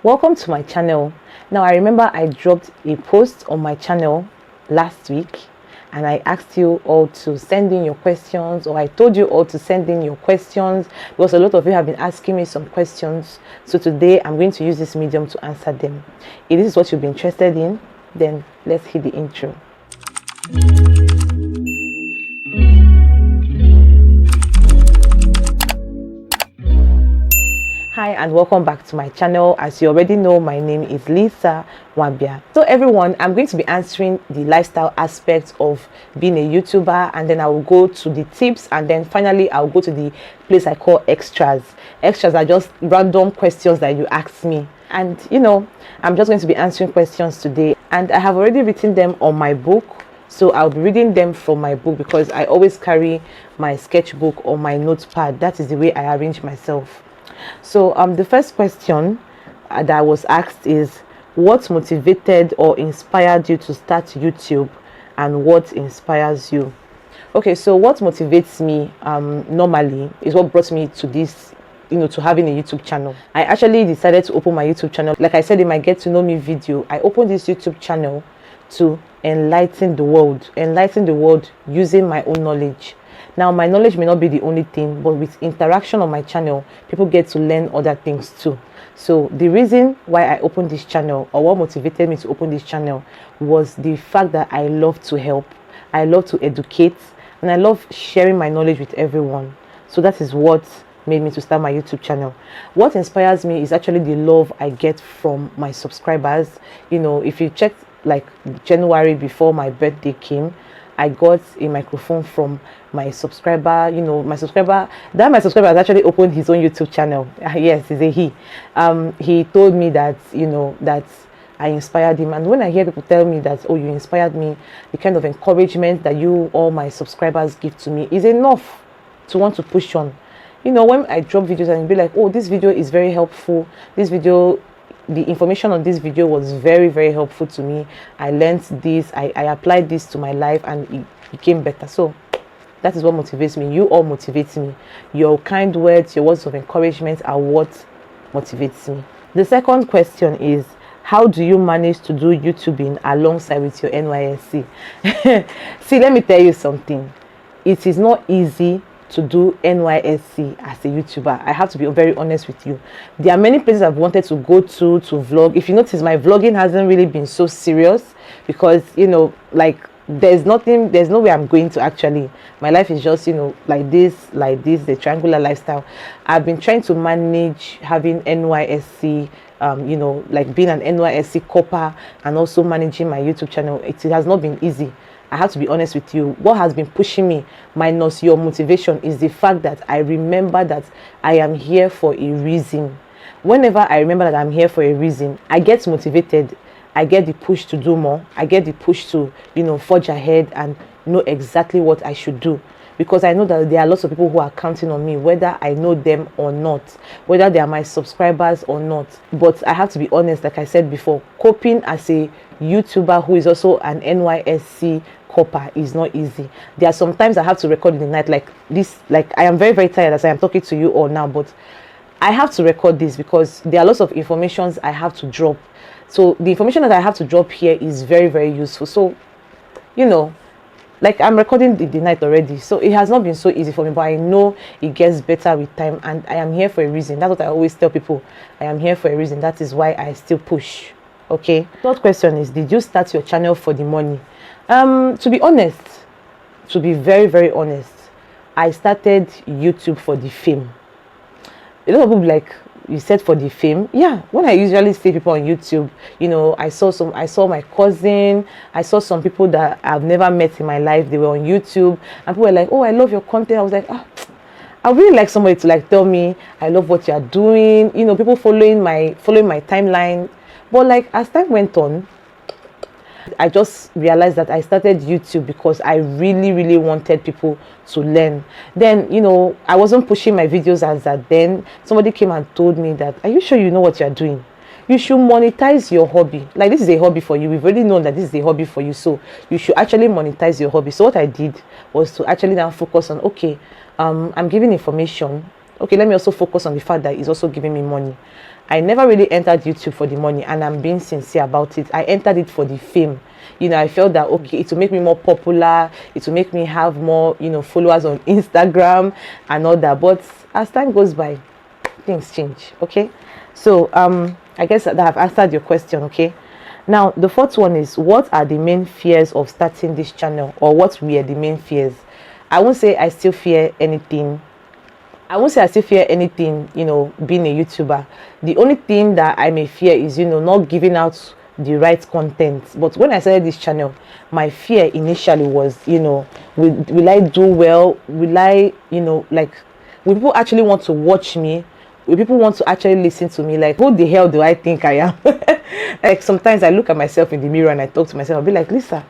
Welcome to my channel. Now, I remember I dropped a post on my channel last week and I asked you all to send in your questions, or I told you all to send in your questions because a lot of you have been asking me some questions. So today I'm going to use this medium to answer them. If this is what you'll be interested in, then let's hit the intro. Hi and welcome back to my channel. As you already know, my name is Lisa Wabia. So everyone, I'm going to be answering the lifestyle aspects of being a YouTuber, and then I will go to the tips, and then finally I'll go to the place I call extras. Extras are just random questions that you ask me, and I'm just going to be answering questions today, and I have already written them on my book. So I'll be reading them from my book because I always carry my sketchbook or my notepad. That is the way I arrange myself. So the first question that I was asked is, what motivated or inspired you to start YouTube, and what inspires you? Okay, so what motivates me normally is what brought me to this, to having a YouTube channel. I actually decided to open my YouTube channel. Like I said in my Get to Know Me video, I opened this YouTube channel to enlighten the world using my own knowledge. Now, my knowledge may not be the only thing, but with interaction on my channel, people get to learn other things too. So the reason why I opened this channel, or what motivated me to open this channel, was the fact that I love to help, I love to educate, and I love sharing my knowledge with everyone. So that is what made me to start my YouTube channel. What inspires me is actually the love I get from my subscribers. If you check like January, before my birthday came, I got a microphone from my subscriber. My subscriber has actually opened his own YouTube channel. Yes, he's a he. He told me that that I inspired him, and when I hear people tell me that, oh, you inspired me, the kind of encouragement that you, all my subscribers, give to me is enough to want to push on. When I drop videos and be like, oh, this video is very helpful, the information on this video was very, very helpful to me, I learned this, I applied this to my life, and it became better. So that is what motivates me. You all motivate me. Your kind words, your words of encouragement are what motivates me. The second question is, how do you manage to do YouTubing alongside with your NYSC? See, let me tell you something. It is not easy to do NYSC as a YouTuber. I have to be very honest with you. There are many places I've wanted to go to vlog. If you notice, my vlogging hasn't really been so serious because like there's no way I'm going to actually. My life is just like this, the triangular lifestyle. I've been trying to manage having NYSC, like being an NYSC corper, and also managing my YouTube channel. It has not been easy. I have to be honest with you. What has been pushing me, minus your motivation, is the fact that I remember that I am here for a reason. Whenever I remember that I'm here for a reason, I get motivated. I get the push to do more. I get the push to, forge ahead and know exactly what I should do. Because I know that there are lots of people who are counting on me, whether I know them or not, whether they are my subscribers or not. But I have to be honest, like I said before, coping as a YouTuber who is also an NYSC copper is not easy. There are sometimes I have to record in the night like this. Like, I am very, very tired as I am talking to you all now, but I have to record this because there are lots of informations I have to drop. So the information that I have to drop here is very, very useful. So, like, I'm recording the night already, so it has not been so easy for me, but I know it gets better with time, and I am here for a reason. That's what I always tell people. I am here for a reason. That is why I still push. Okay. Third question is, did you start your channel for the money? To be honest, to be very, very honest, I started YouTube for the fame. A lot of people like, you said for the fame. Yeah, when I usually see people on YouTube, I saw my cousin, I saw some people that I've never met in my life. They were on YouTube, and people were like, oh, I love your content. I was like, I really like somebody to like tell me I love what you are doing. People following my timeline. But like, as time went on, I just realized that I started YouTube because I really, really wanted people to learn. Then, I wasn't pushing my videos as that. Then somebody came and told me that, are you sure you know what you're doing? You should monetize your hobby. Like, this is a hobby for you. We've already known that this is a hobby for you. So you should actually monetize your hobby. So what I did was to actually now focus on, okay, I'm giving information. Okay, let me also focus on the fact that it's also giving me money. I never really entered YouTube for the money, and I'm being sincere about it. I entered it for the fame. I felt that, okay, it will make me more popular, it will make me have more, followers on Instagram and all that. But as time goes by, things change. Okay, so I guess that I've answered your question. Okay, now the fourth one is, what are the main fears of starting this channel, or what were the main fears? I won't say I still fear anything. Being a YouTuber. The only thing that I may fear is, not giving out the right content. But when I started this channel, my fear initially was, will I do well? Will I, will people actually want to watch me? Will people want to actually listen to me? Like, who the hell do I think I am? Like, sometimes I look at myself in the mirror and I talk to myself. I'll be like, Lisa,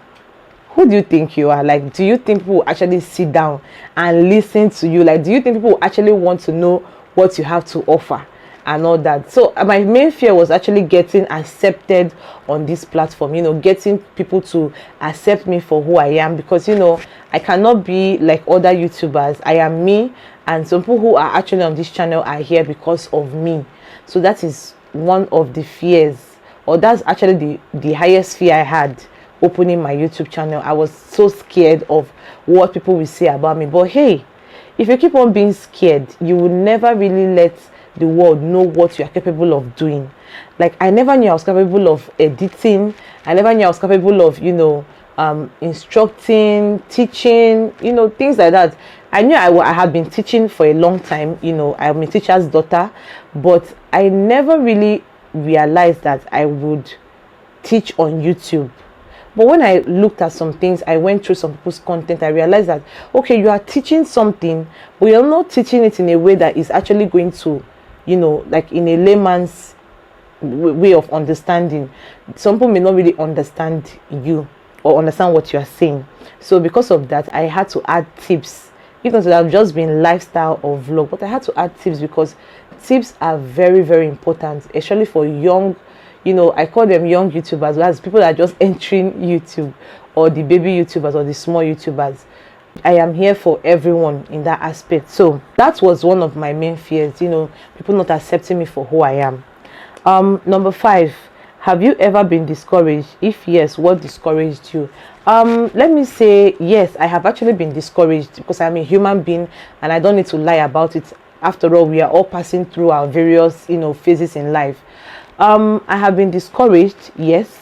who do you think you are? Like, do you think people will actually sit down and listen to you? Like, do you think people will actually want to know what you have to offer and all that? So my main fear was actually getting accepted on this platform, getting people to accept me for who I am, because I cannot be like other YouTubers. I am me, and some people who are actually on this channel are here because of me. So that is one of the fears, or that's actually the highest fear I had opening my YouTube channel. I was so scared of what people will say about me. But hey, if you keep on being scared, you will never really let the world know what you are capable of doing. Like, I never knew I was capable of editing. I never knew I was capable of instructing, teaching, things like that. I knew I had been teaching for a long time. I'm a teacher's daughter, but I never really realized that I would teach on YouTube. But when I looked at some things, I went through some people's content, I realized that, okay, you are teaching something, but you're not teaching it in a way that is actually going to, like in a layman's way of understanding. Some people may not really understand you or understand what you are saying. So because of that, I had to add tips. Even though I've just been lifestyle or vlog, but I had to add tips, because tips are very, very important, especially for young, I call them young YouTubers, as people that are just entering YouTube, or the baby YouTubers, or the small YouTubers. I am here for everyone in that aspect. So that was one of my main fears, people not accepting me for who I am. Number 5, have you ever been discouraged? If yes, what discouraged you? Let me say yes, I have actually been discouraged, because I'm a human being and I don't need to lie about it. After all, we are all passing through our various phases in life. I have been discouraged, yes.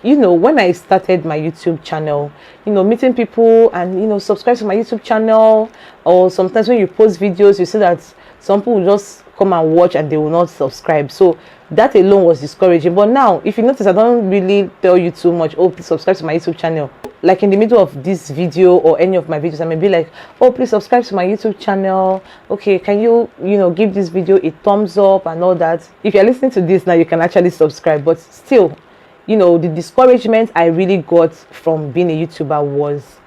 When I started my YouTube channel, meeting people and subscribe to my YouTube channel, or sometimes when you post videos, you see that some people will just come and watch and they will not subscribe. So that alone was discouraging. But now, if you notice, I don't really tell you too much, oh, please subscribe to my YouTube channel. Like in the middle of this video or any of my videos, I may be like, oh, please subscribe to my YouTube channel. Okay, can you give this video a thumbs up and all that? If you're listening to this now, you can actually subscribe. But still, the discouragement I really got from being a YouTuber was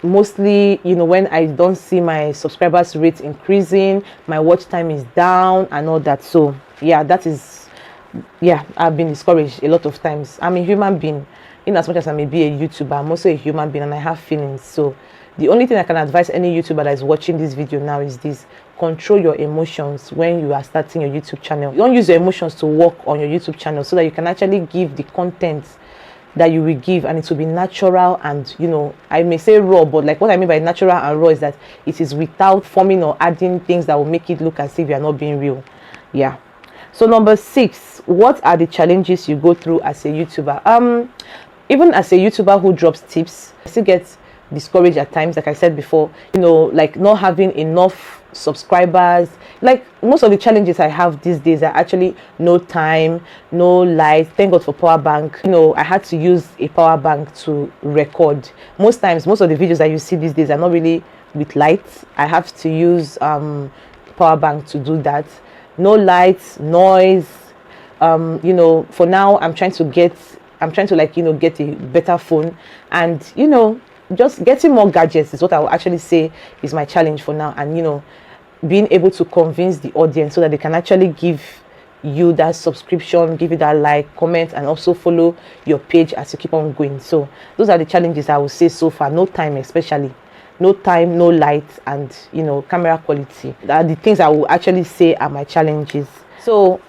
mostly when I don't see my subscribers rate increasing, my watch time is down and all that. So yeah, I've been discouraged a lot of times. I'm a human being. In as much as I may be a YouTuber, I'm also a human being and I have feelings. So the only thing I can advise any YouTuber that is watching this video now is this: control your emotions when you are starting your YouTube channel. Don't use your emotions to work on your YouTube channel, so that you can actually give the content that you will give, and it will be natural and I may say raw, but like what I mean by natural and raw is that it is without forming or adding things that will make it look as if you are not being real. Yeah. So number 6, what are the challenges you go through as a YouTuber? Even as a YouTuber who drops tips, I still get discouraged at times, like I said before, like not having enough subscribers. Like most of the challenges I have these days are actually no time, no light. Thank God for power bank. I had to use a power bank to record. Most times, most of the videos that you see these days are not really with lights. I have to use power bank to do that. No lights, noise. For now I'm trying to get a better phone, and just getting more gadgets is what I will actually say is my challenge for now. And being able to convince the audience so that they can actually give you that subscription, give you that like, comment, and also follow your page as you keep on going. So those are the challenges I would say so far. No time, especially. no time, no light, and camera quality. That are the things I will actually say are my challenges. So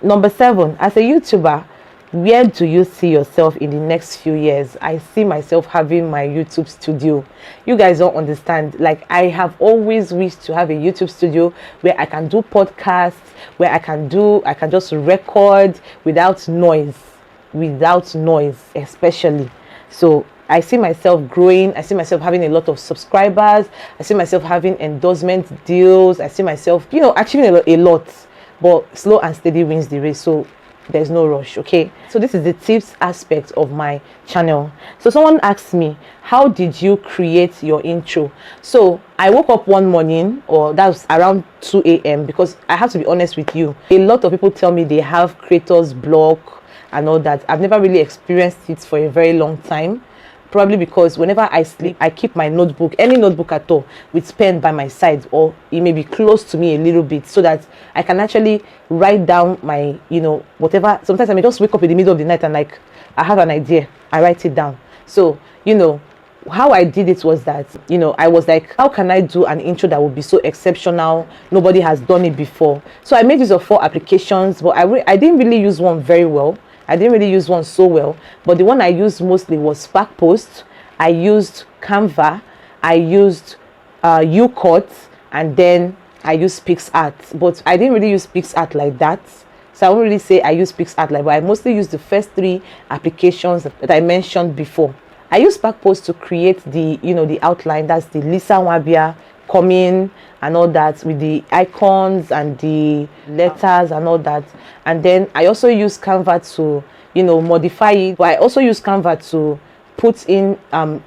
number 7, as a YouTuber, where do you see yourself in the next few years? I see myself having my YouTube studio. You guys don't understand. Like, I have always wished to have a YouTube studio where I can do podcasts, where I can just record without noise, especially. So I see myself growing. I see myself having a lot of subscribers. I see myself having endorsement deals. I see myself, achieving a lot. But slow and steady wins the race. So there's no rush. Okay, so this is the tips aspect of my channel. So someone asked me, how did you create your intro? So I woke up one morning, or that was around 2 a.m. because I have to be honest with you, a lot of people tell me they have creators block and all that. I've never really experienced it for a very long time. Probably because whenever I sleep, I keep my notebook, any notebook at all, with pen by my side, or it may be close to me a little bit, so that I can actually write down my, whatever. Sometimes I may just wake up in the middle of the night and like, I have an idea, I write it down. So, how I did it was that, I was like, how can I do an intro that would be so exceptional? Nobody has done it before. So I made use of 4 applications, but I didn't really use one very well. I didn't really use one so well, but the one I used mostly was Spark Post. I used Canva, I used UCut, and then I used PixArt. But I didn't really use PixArt like that, so I won't really say I used PixArt like that. But I mostly used the first 3 applications that I mentioned before. I used Spark Post to create the the outline. That's the Lisa Nwabia coming and all that, with the icons and the letters and all that. And then I also use Canva to modify it, but I also use Canva to put in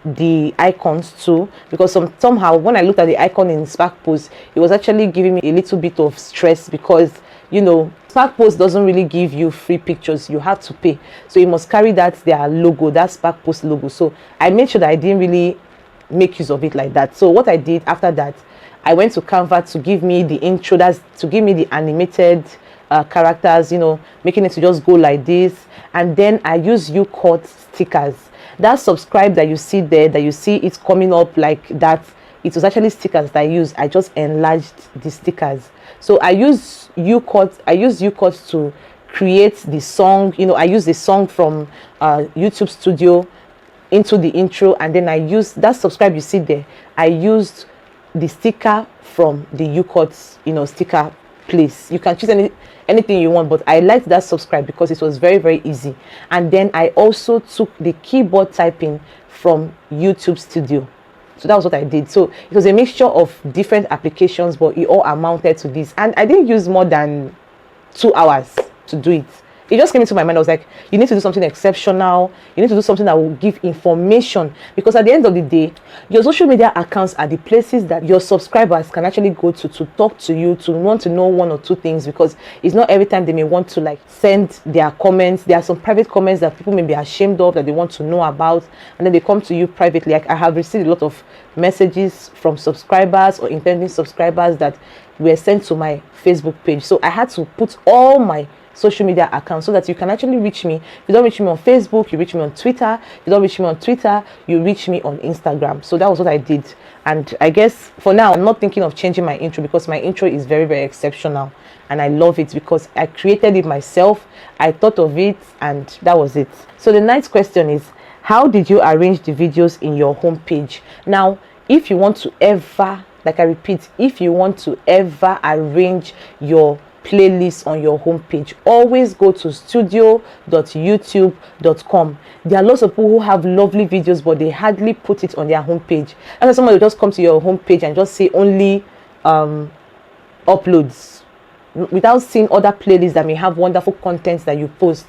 the icons too, because somehow when I looked at the icon in Spark Post, it was actually giving me a little bit of stress, because Spark Post doesn't really give you free pictures. You have to pay, so you must carry their logo, that Spark Post logo. So I made sure that I didn't really make use of it like that. So what I did after that, I went to Canva to give me the intro, that's to give me the animated characters, making it to just go like this. And then I use UCut stickers. That subscribe that you see there, that you see it coming up like that, it was actually stickers that I used. I just enlarged the stickers. So I use UCut to create the song. I use the song from YouTube Studio into the intro, and then I use that subscribe you see there. I used the sticker from the UCut sticker place. You can choose anything you want, but I liked that subscribe because it was very, very easy. And then I also took the keyboard typing from YouTube Studio. So that was what I did. So it was a mixture of different applications, but it all amounted to this. And I didn't use more than 2 hours to do it. It just came into my mind. I was like, you need to do something exceptional. You need to do something that will give information, because at the end of the day, your social media accounts are the places that your subscribers can actually go to talk to you, to want to know 1 or 2 things, because it's not every time they may want to like send their comments. There are some private comments that people may be ashamed of, that they want to know about, and then they come to you privately. Like, I have received a lot of messages from subscribers or intending subscribers that were sent to my Facebook page. So I had to put all my social media accounts so that you can actually reach me. If you don't reach me on Facebook, you reach me on Twitter. If you don't reach me on Twitter, you reach me on Instagram. So that was what I did. And I guess for now, I'm not thinking of changing my intro, because my intro is very, very exceptional, and I love it because I created it myself. I thought of it, and that was it. So the next question is, how did you arrange the videos in your homepage? Now, if you want to ever, like I repeat, if you want to ever arrange your playlist on your homepage, always go to studio.youtube.com. There are lots of people who have lovely videos, but they hardly put it on their homepage. And somebody will just come to your homepage and just say only uploads, without seeing other playlists that may have wonderful content that you post.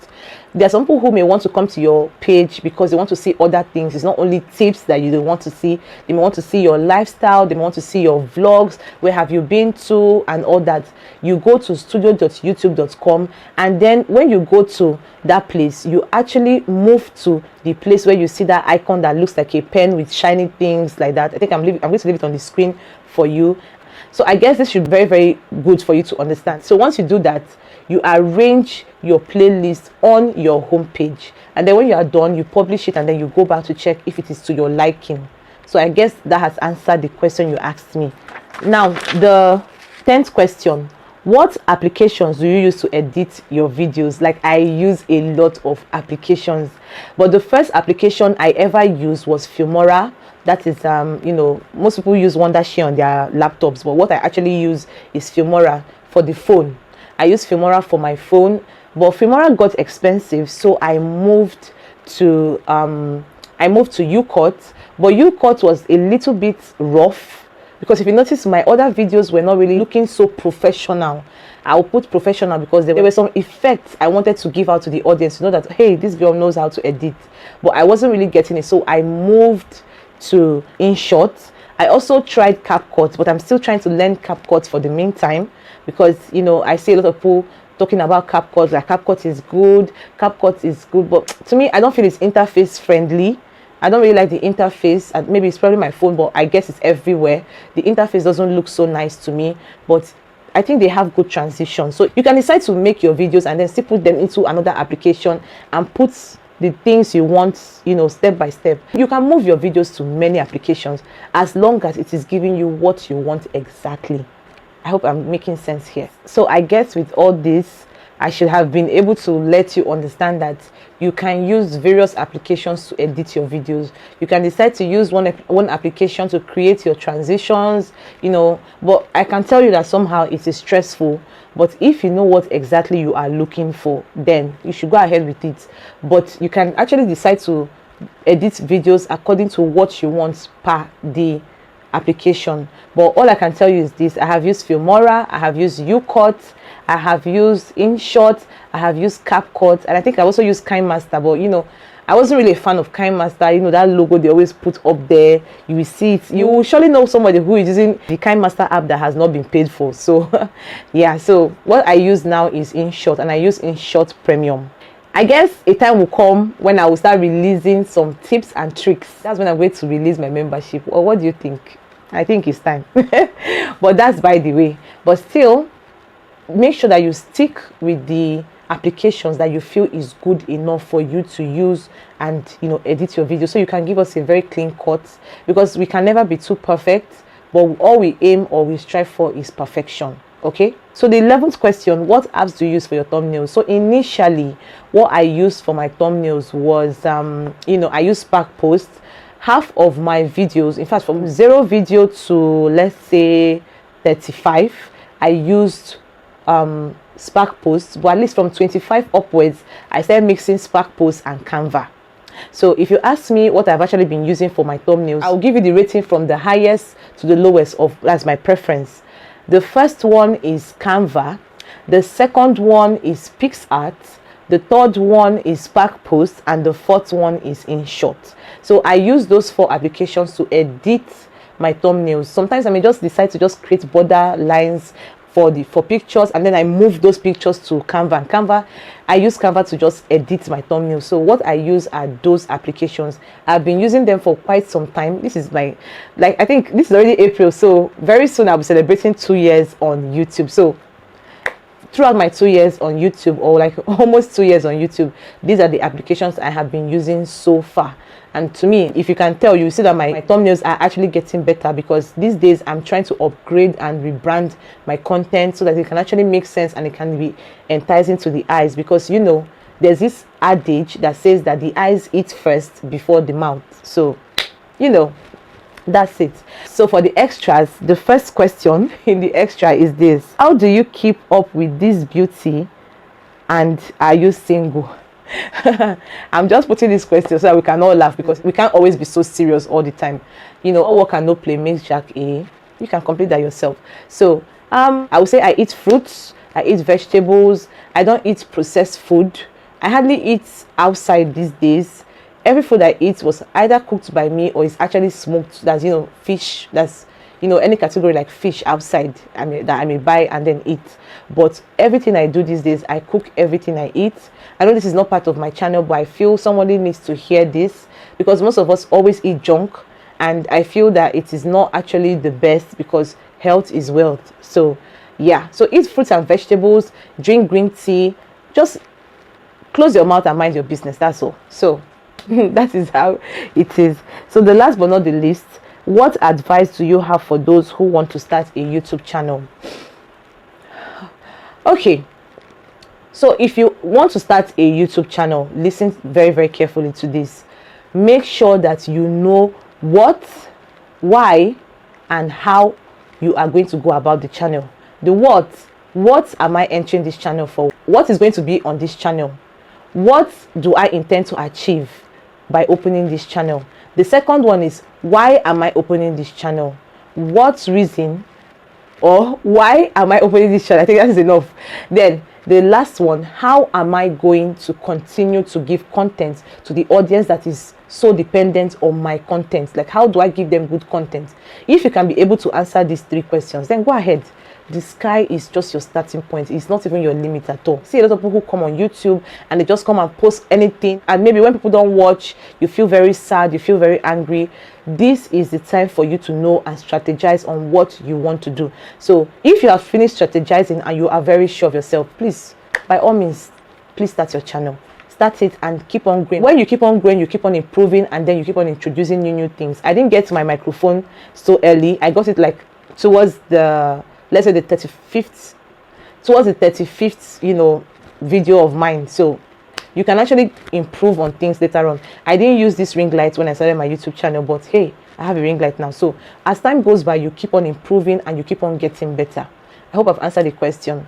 There are some people who may want to come to your page because they want to see other things. It's not only tips that you want to see. They may want to see your lifestyle. They may want to see your vlogs. Where have you been to and all that. You go to studio.youtube.com, and then when you go to that place, you actually move to the place where you see that icon that looks like a pen with shiny things like that. I think I'm going to leave it on the screen for you. So I guess this should be very, very good for you to understand. So once you do that, you arrange your playlist on your homepage, and then when you are done, you publish it, and then you go back to check if it is to your liking. So I guess that has answered the question you asked me. Now the 10th question: what applications do you use to edit your videos? Like, I use a lot of applications, but the first application I ever used was Filmora. That is, most people use Wondershare on their laptops, but what I actually use is Filmora for the phone. I use Filmora for my phone, but Filmora got expensive, so I moved to UCut. But UCut was a little bit rough, because if you notice, my other videos were not really looking so professional. I'll put professional because there were some effects I wanted to give out to the audience to know that, hey, this girl knows how to edit, but I wasn't really getting it, so I moved to InShot. I also tried CapCut, but I'm still trying to learn CapCut for the meantime, because I see a lot of people talking about CapCut, like CapCut is good, but to me, I don't feel it's interface friendly. I don't really like the interface. Maybe it's probably my phone, but I guess it's everywhere. The interface doesn't look so nice to me, but I think they have good transitions. So you can decide to make your videos and then still put them into another application and put the things you want, step by step. You can move your videos to many applications as long as it is giving you what you want exactly. I hope I'm making sense here. So I guess with all this, I should have been able to let you understand that you can use various applications to edit your videos. You can decide to use one application to create your transitions, but I can tell you that somehow it is stressful. But if you know what exactly you are looking for, then you should go ahead with it. But you can actually decide to edit videos according to what you want per the application. But all I can tell you is this: I have used Filmora, I have used UCut, I have used InShot, I have used CapCut, and I think I also used KineMaster. But I wasn't really a fan of KineMaster. That logo they always put up there, you will see it. You will surely know somebody who is using the KineMaster app that has not been paid for. So yeah, so what I use now is InShot, and I use InShot Premium. I guess a time will come when I will start releasing some tips and tricks. That's when I'm going to release my membership. Or what do you think? I think it's time. But that's by the way. But still, make sure that you stick with the applications that you feel is good enough for you to use and edit your video, so you can give us a very clean cut, because we can never be too perfect, but all we aim or we strive for is perfection. Okay, so the 11th question: what apps do you use for your thumbnails? So initially, what I used for my thumbnails was I use Spark Post. Half of my videos, in fact from 0 video to let's say 35, I used Spark Post, but at least from 25 upwards I started mixing Spark Post and Canva. So if you ask me what I've actually been using for my thumbnails, I'll give you the rating from the highest to the lowest that's my preference. The first one is Canva, the second one is PixArt, the third one is Spark Post, and the fourth one is InShot. So I use those 4 applications to edit my thumbnails. Sometimes I may just decide to just create border lines for pictures, and then I move those pictures to Canva. And Canva, I use Canva to just edit my thumbnails. So what I use are those applications. I've been using them for quite some time. This is I think this is already April, so very soon I'll be celebrating 2 years on YouTube. So throughout my 2 years on YouTube, or like almost 2 years on YouTube, these are the applications I have been using so far. And to me, if you can tell, you see that my thumbnails are actually getting better, because these days I'm trying to upgrade and rebrand my content so that it can actually make sense and it can be enticing to the eyes, because there's this adage that says that the eyes eat first before the mouth. So that's it. So for the extras, the first question in the extra is this: how do you keep up with this beauty, and are you single? I'm just putting this question so that we can all laugh, because we can't always be so serious all the time. All work and no play makes Jack A. You can complete that yourself. So I would say I eat fruits, I eat vegetables, I don't eat processed food. I hardly eat outside these days. Every food I eat was either cooked by me or is actually smoked. That's fish, that's any category like fish outside that I may buy and then eat. But everything I do these days, I cook everything I eat. I know this is not part of my channel, but I feel somebody needs to hear this, because most of us always eat junk, and I feel that it is not actually the best, because health is wealth. So yeah, so eat fruits and vegetables, drink green tea, just close your mouth and mind your business. That's all. So That is how it is. So the last but not the least, what advice do you have for those who want to start a YouTube channel? Okay, so if you want to start a YouTube channel, listen very, very carefully to this. Make sure that you know what, why, and how you are going to go about the channel. The what am I entering this channel for? What is going to be on this channel? What do I intend to achieve by opening this channel? The second one is, why am I opening this channel? What reason, or why am I opening this channel? I think that is enough. Then the last one, how am I going to continue to give content to the audience that is so dependent on my content? Like, how do I give them good content? If you can be able to answer these 3 questions, then go ahead. The sky is just your starting point. It's not even your limit at all. See a lot of people who come on YouTube and they just come and post anything, and maybe when people don't watch, you feel very sad, you feel very angry. This is the time for you to know and strategize on what you want to do. So if you have finished strategizing and you are very sure of yourself, please, by all means, please start your channel. Start it and keep on growing. When you keep on growing, you keep on improving, and then you keep on introducing new things. I didn't get my microphone so early. I got it like towards the, let's say, the 35th, towards the 35th, video of mine. So you can actually improve on things later on. I didn't use this ring light when I started my YouTube channel, but hey, I have a ring light now. So as time goes by, you keep on improving and you keep on getting better. I hope I've answered the question.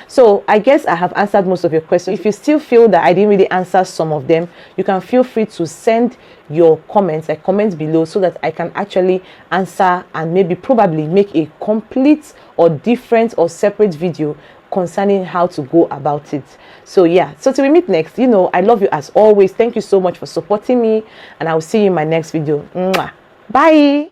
So I guess I have answered most of your questions. If you still feel that I didn't really answer some of them, you can feel free to send your comments, like comments below, so that I can actually answer and maybe probably make a complete or different or separate video concerning how to go about it. So yeah, so till we meet next, I love you as always. Thank you so much for supporting me, and I will see you in my next video. Mwah. Bye.